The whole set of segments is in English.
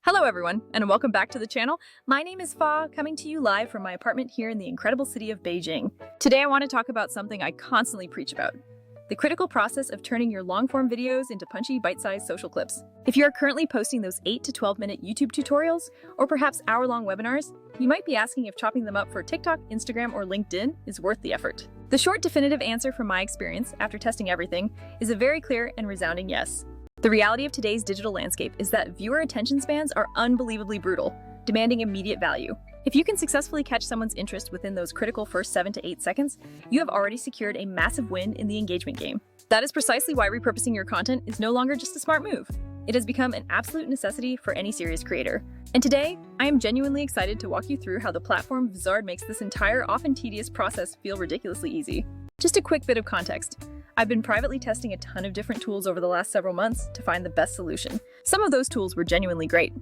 Hello everyone, and welcome back to the channel. My name is Fa, coming to you live from my apartment here in the incredible city of Beijing. Today I want to talk about something I constantly preach about: the critical process of turning your long-form videos into punchy, bite-sized social clips. If you are currently posting those 8 to 12-minute YouTube tutorials, or perhaps hour-long webinars, you might be asking if chopping them up for TikTok, Instagram, or LinkedIn is worth the effort. The short, definitive answer from my experience, after testing everything, is a very clear and resounding yes. The reality of today's digital landscape is that viewer attention spans are unbelievably brutal, demanding immediate value. If you can successfully catch someone's interest within those critical first 7 to 8 seconds, you have already secured a massive win in the engagement game. That is precisely why repurposing your content is no longer just a smart move. It has become an absolute necessity for any serious creator. And today, I am genuinely excited to walk you through how the platform Vizard makes this entire, often tedious process feel ridiculously easy. Just a quick bit of context. I've been privately testing a ton of different tools over the last several months to find the best solution. Some of those tools were genuinely great.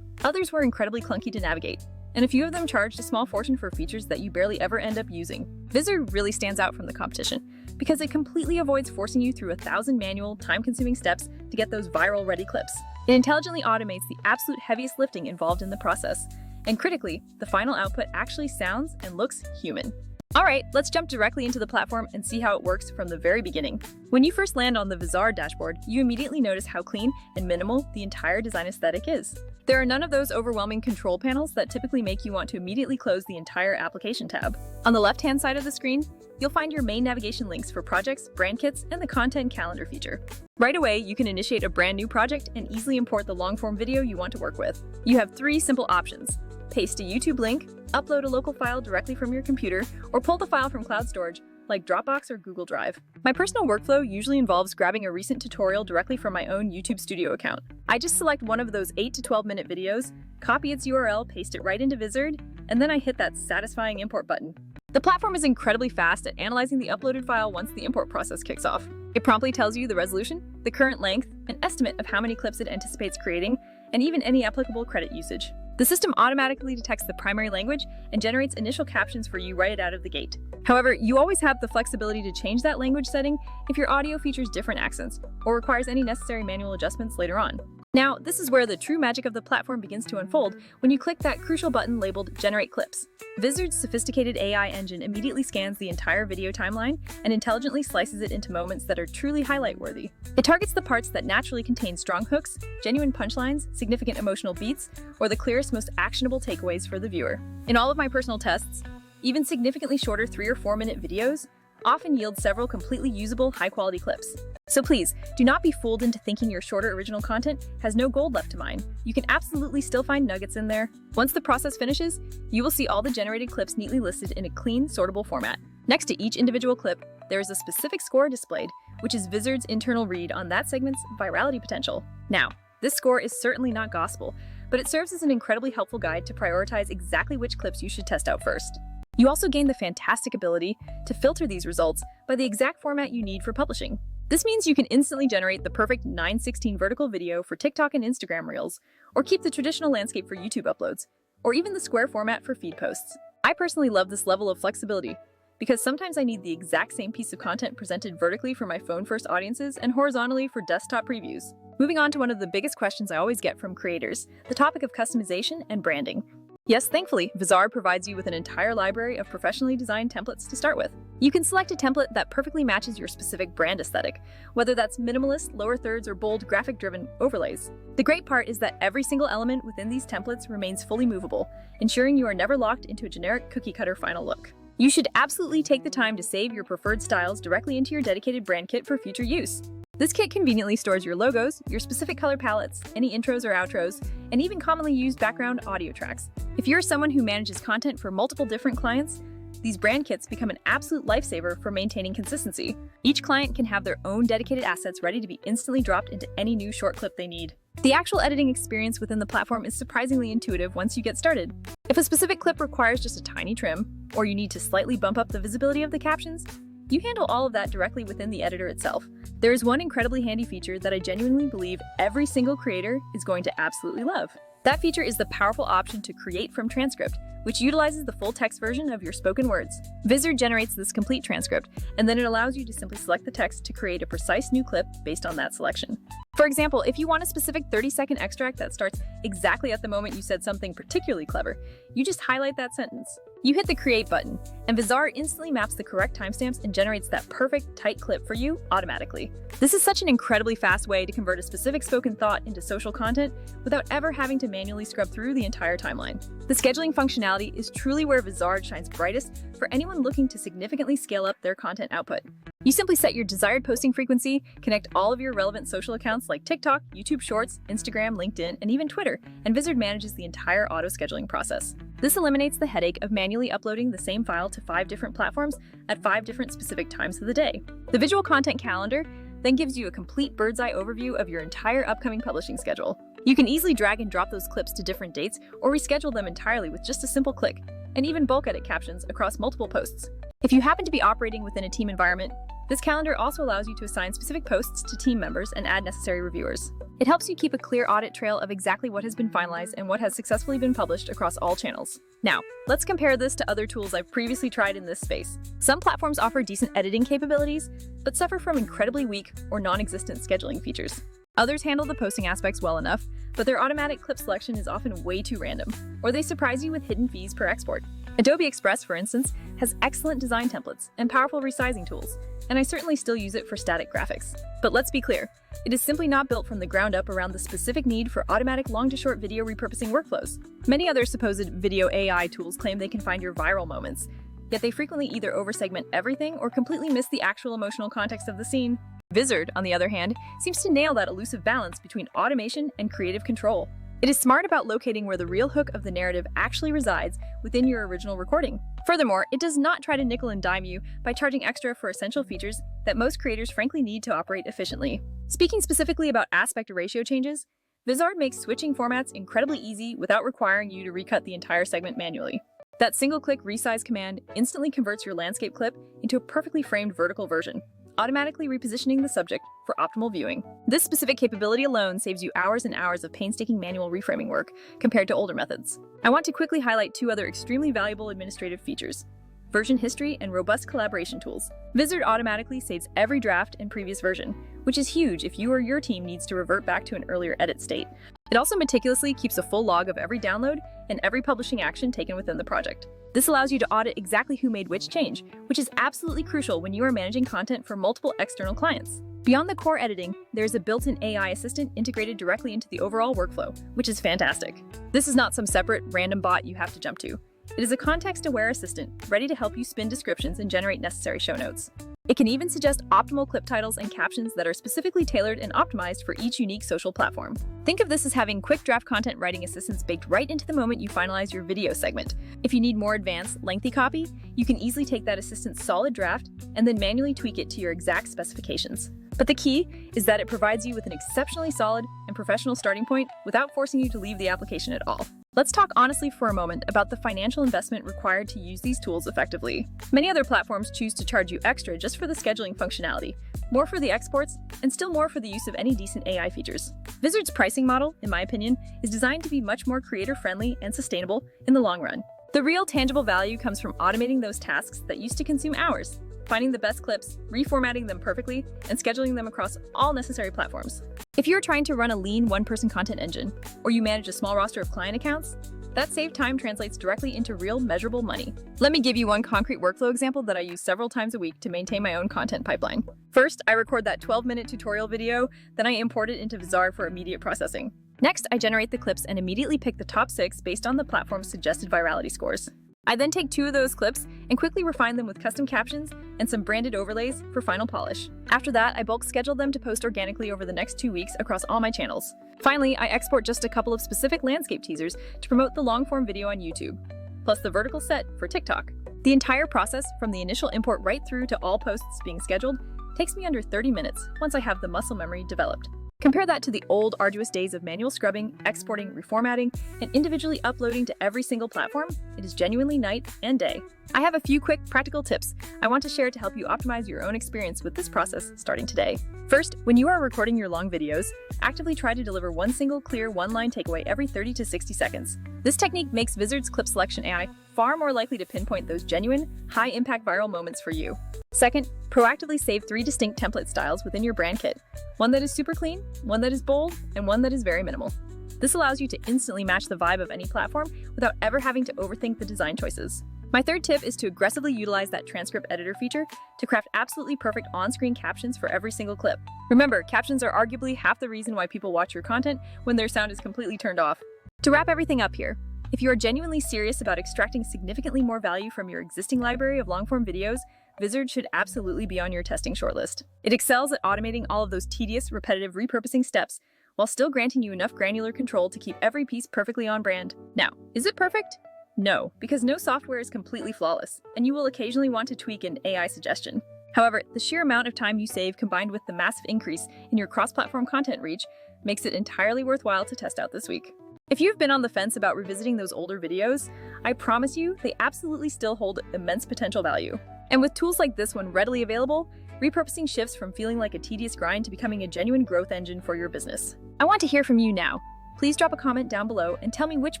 Others were incredibly clunky to navigate, and a few of them charged a small fortune for features that you barely ever end up using. Vizard really stands out from the competition because it completely avoids forcing you through 1,000 manual, time-consuming steps to get those viral-ready clips. It intelligently automates the absolute heaviest lifting involved in the process, and critically, the final output actually sounds and looks human. Alright, let's jump directly into the platform and see how it works from the very beginning. When you first land on the Vizard dashboard, you immediately notice how clean and minimal the entire design aesthetic is. There are none of those overwhelming control panels that typically make you want to immediately close the entire application tab. On the left-hand side of the screen, you'll find your main navigation links for projects, brand kits, and the content calendar feature. Right away, you can initiate a brand new project and easily import the long-form video you want to work with. You have 3 simple options: paste a YouTube link, upload a local file directly from your computer, or pull the file from cloud storage like Dropbox or Google Drive. My personal workflow usually involves grabbing a recent tutorial directly from my own YouTube Studio account. I just select one of those 8 to 12-minute videos, copy its URL, paste it right into Vizard, and then I hit that satisfying import button. The platform is incredibly fast at analyzing the uploaded file once the import process kicks off. It promptly tells you the resolution, the current length, an estimate of how many clips it anticipates creating, and even any applicable credit usage. The system automatically detects the primary language and generates initial captions for you right out of the gate. However, you always have the flexibility to change that language setting if your audio features different accents or requires any necessary manual adjustments later on. Now, this is where the true magic of the platform begins to unfold when you click that crucial button labeled Generate Clips. Vizard's sophisticated AI engine immediately scans the entire video timeline and intelligently slices it into moments that are truly highlight-worthy. It targets the parts that naturally contain strong hooks, genuine punchlines, significant emotional beats, or the clearest, most actionable takeaways for the viewer. In all of my personal tests, even significantly shorter 3 or 4-minute videos often yield several completely usable, high-quality clips. So please, do not be fooled into thinking your shorter original content has no gold left to mine. You can absolutely still find nuggets in there. Once the process finishes, you will see all the generated clips neatly listed in a clean, sortable format. Next to each individual clip, there is a specific score displayed, which is Vizard's internal read on that segment's virality potential. Now, this score is certainly not gospel, but it serves as an incredibly helpful guide to prioritize exactly which clips you should test out first. You also gain the fantastic ability to filter these results by the exact format you need for publishing. This means you can instantly generate the perfect 9:16 vertical video for TikTok and Instagram Reels, or keep the traditional landscape for YouTube uploads, or even the square format for feed posts. I personally love this level of flexibility because sometimes I need the exact same piece of content presented vertically for my phone-first audiences and horizontally for desktop previews. Moving on to one of the biggest questions I always get from creators, the topic of customization and branding. Yes, thankfully, Vizard provides you with an entire library of professionally designed templates to start with. You can select a template that perfectly matches your specific brand aesthetic, whether that's minimalist, lower thirds, or bold, graphic-driven overlays. The great part is that every single element within these templates remains fully movable, ensuring you are never locked into a generic cookie-cutter final look. You should absolutely take the time to save your preferred styles directly into your dedicated brand kit for future use. This kit conveniently stores your logos, your specific color palettes, any intros or outros, and even commonly used background audio tracks. If you're someone who manages content for multiple different clients, these brand kits become an absolute lifesaver for maintaining consistency. Each client can have their own dedicated assets ready to be instantly dropped into any new short clip they need. The actual editing experience within the platform is surprisingly intuitive once you get started. If a specific clip requires just a tiny trim, or you need to slightly bump up the visibility of the captions, you handle all of that directly within the editor itself. There is one incredibly handy feature that I genuinely believe every single creator is going to absolutely love. That feature is the powerful option to create from transcript, which utilizes the full text version of your spoken words. Vizard generates this complete transcript, and then it allows you to simply select the text to create a precise new clip based on that selection. For example, if you want a specific 30-second extract that starts exactly at the moment you said something particularly clever, you just highlight that sentence. You hit the Create button, and Vizard instantly maps the correct timestamps and generates that perfect, tight clip for you automatically. This is such an incredibly fast way to convert a specific spoken thought into social content without ever having to manually scrub through the entire timeline. The scheduling functionality is truly where Vizard shines brightest for anyone looking to significantly scale up their content output. You simply set your desired posting frequency, connect all of your relevant social accounts like TikTok, YouTube Shorts, Instagram, LinkedIn, and even Twitter, and Vizard manages the entire auto-scheduling process. This eliminates the headache of manually uploading the same file to 5 different platforms at 5 different specific times of the day. The visual content calendar then gives you a complete bird's-eye overview of your entire upcoming publishing schedule. You can easily drag and drop those clips to different dates or reschedule them entirely with just a simple click, and even bulk edit captions across multiple posts. If you happen to be operating within a team environment, this calendar also allows you to assign specific posts to team members and add necessary reviewers. It helps you keep a clear audit trail of exactly what has been finalized and what has successfully been published across all channels. Now, let's compare this to other tools I've previously tried in this space. Some platforms offer decent editing capabilities, but suffer from incredibly weak or non-existent scheduling features. Others handle the posting aspects well enough, but their automatic clip selection is often way too random, or they surprise you with hidden fees per export. Adobe Express, for instance, has excellent design templates and powerful resizing tools, and I certainly still use it for static graphics. But let's be clear, it is simply not built from the ground up around the specific need for automatic long-to-short video repurposing workflows. Many other supposed video AI tools claim they can find your viral moments, yet they frequently either oversegment everything or completely miss the actual emotional context of the scene. Vizard, on the other hand, seems to nail that elusive balance between automation and creative control. It is smart about locating where the real hook of the narrative actually resides within your original recording. Furthermore, it does not try to nickel and dime you by charging extra for essential features that most creators frankly need to operate efficiently. Speaking specifically about aspect ratio changes, Vizard makes switching formats incredibly easy without requiring you to recut the entire segment manually. That single-click resize command instantly converts your landscape clip into a perfectly framed vertical version, automatically repositioning the subject for optimal viewing. This specific capability alone saves you hours and hours of painstaking manual reframing work compared to older methods. I want to quickly highlight 2 other extremely valuable administrative features: version history and robust collaboration tools. Vizard automatically saves every draft and previous version, which is huge if you or your team needs to revert back to an earlier edit state. It also meticulously keeps a full log of every download and every publishing action taken within the project. This allows you to audit exactly who made which change, which is absolutely crucial when you are managing content for multiple external clients. Beyond the core editing, there's a built-in AI assistant integrated directly into the overall workflow, which is fantastic. This is not some separate, random bot you have to jump to. It is a context-aware assistant, ready to help you spin descriptions and generate necessary show notes. It can even suggest optimal clip titles and captions that are specifically tailored and optimized for each unique social platform. Think of this as having quick draft content writing assistants baked right into the moment you finalize your video segment. If you need more advanced, lengthy copy, you can easily take that assistant's solid draft and then manually tweak it to your exact specifications. But the key is that it provides you with an exceptionally solid and professional starting point without forcing you to leave the application at all. Let's talk honestly for a moment about the financial investment required to use these tools effectively. Many other platforms choose to charge you extra just for the scheduling functionality, more for the exports, and still more for the use of any decent AI features. Vizard's pricing model, in my opinion, is designed to be much more creator-friendly and sustainable in the long run. The real tangible value comes from automating those tasks that used to consume hours, finding the best clips, reformatting them perfectly, and scheduling them across all necessary platforms. If you're trying to run a lean one-person content engine, or you manage a small roster of client accounts, that saved time translates directly into real, measurable money. Let me give you one concrete workflow example that I use several times a week to maintain my own content pipeline. First, I record that 12-minute tutorial video, then I import it into Vizard for immediate processing. Next, I generate the clips and immediately pick the top 6 based on the platform's suggested virality scores. I then take 2 of those clips and quickly refine them with custom captions and some branded overlays for final polish. After that, I bulk schedule them to post organically over the next 2 weeks across all my channels. Finally, I export just a couple of specific landscape teasers to promote the long-form video on YouTube, plus the vertical set for TikTok. The entire process, from the initial import right through to all posts being scheduled, takes me under 30 minutes once I have the muscle memory developed. Compare that to the old, arduous days of manual scrubbing, exporting, reformatting, and individually uploading to every single platform. It is genuinely night and day. I have a few quick practical tips I want to share to help you optimize your own experience with this process starting today. First, when you are recording your long videos, actively try to deliver one single, clear, one-line takeaway every 30 to 60 seconds. This technique makes Vizard's clip selection AI far more likely to pinpoint those genuine, high-impact viral moments for you. Second, proactively save 3 distinct template styles within your brand kit. One that is super clean, one that is bold, and one that is very minimal. This allows you to instantly match the vibe of any platform without ever having to overthink the design choices. My third tip is to aggressively utilize that transcript editor feature to craft absolutely perfect on-screen captions for every single clip. Remember, captions are arguably half the reason why people watch your content when their sound is completely turned off. To wrap everything up here, if you are genuinely serious about extracting significantly more value from your existing library of long-form videos, Vizard should absolutely be on your testing shortlist. It excels at automating all of those tedious, repetitive repurposing steps while still granting you enough granular control to keep every piece perfectly on brand. Now, is it perfect? No, because no software is completely flawless, and you will occasionally want to tweak an AI suggestion. However, the sheer amount of time you save combined with the massive increase in your cross-platform content reach makes it entirely worthwhile to test out this week. If you've been on the fence about revisiting those older videos, I promise you they absolutely still hold immense potential value. And with tools like this one readily available, repurposing shifts from feeling like a tedious grind to becoming a genuine growth engine for your business. I want to hear from you now. Please drop a comment down below and tell me which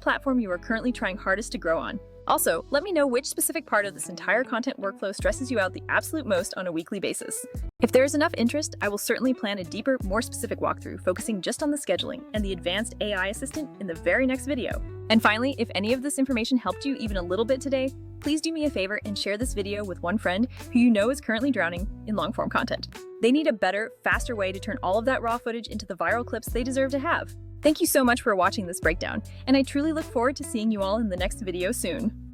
platform you are currently trying hardest to grow on. Also, let me know which specific part of this entire content workflow stresses you out the absolute most on a weekly basis. If there is enough interest, I will certainly plan a deeper, more specific walkthrough focusing just on the scheduling and the advanced AI assistant in the very next video. And finally, if any of this information helped you even a little bit today, please do me a favor and share this video with one friend who you know is currently drowning in long-form content. They need a better, faster way to turn all of that raw footage into the viral clips they deserve to have. Thank you so much for watching this breakdown, and I truly look forward to seeing you all in the next video soon.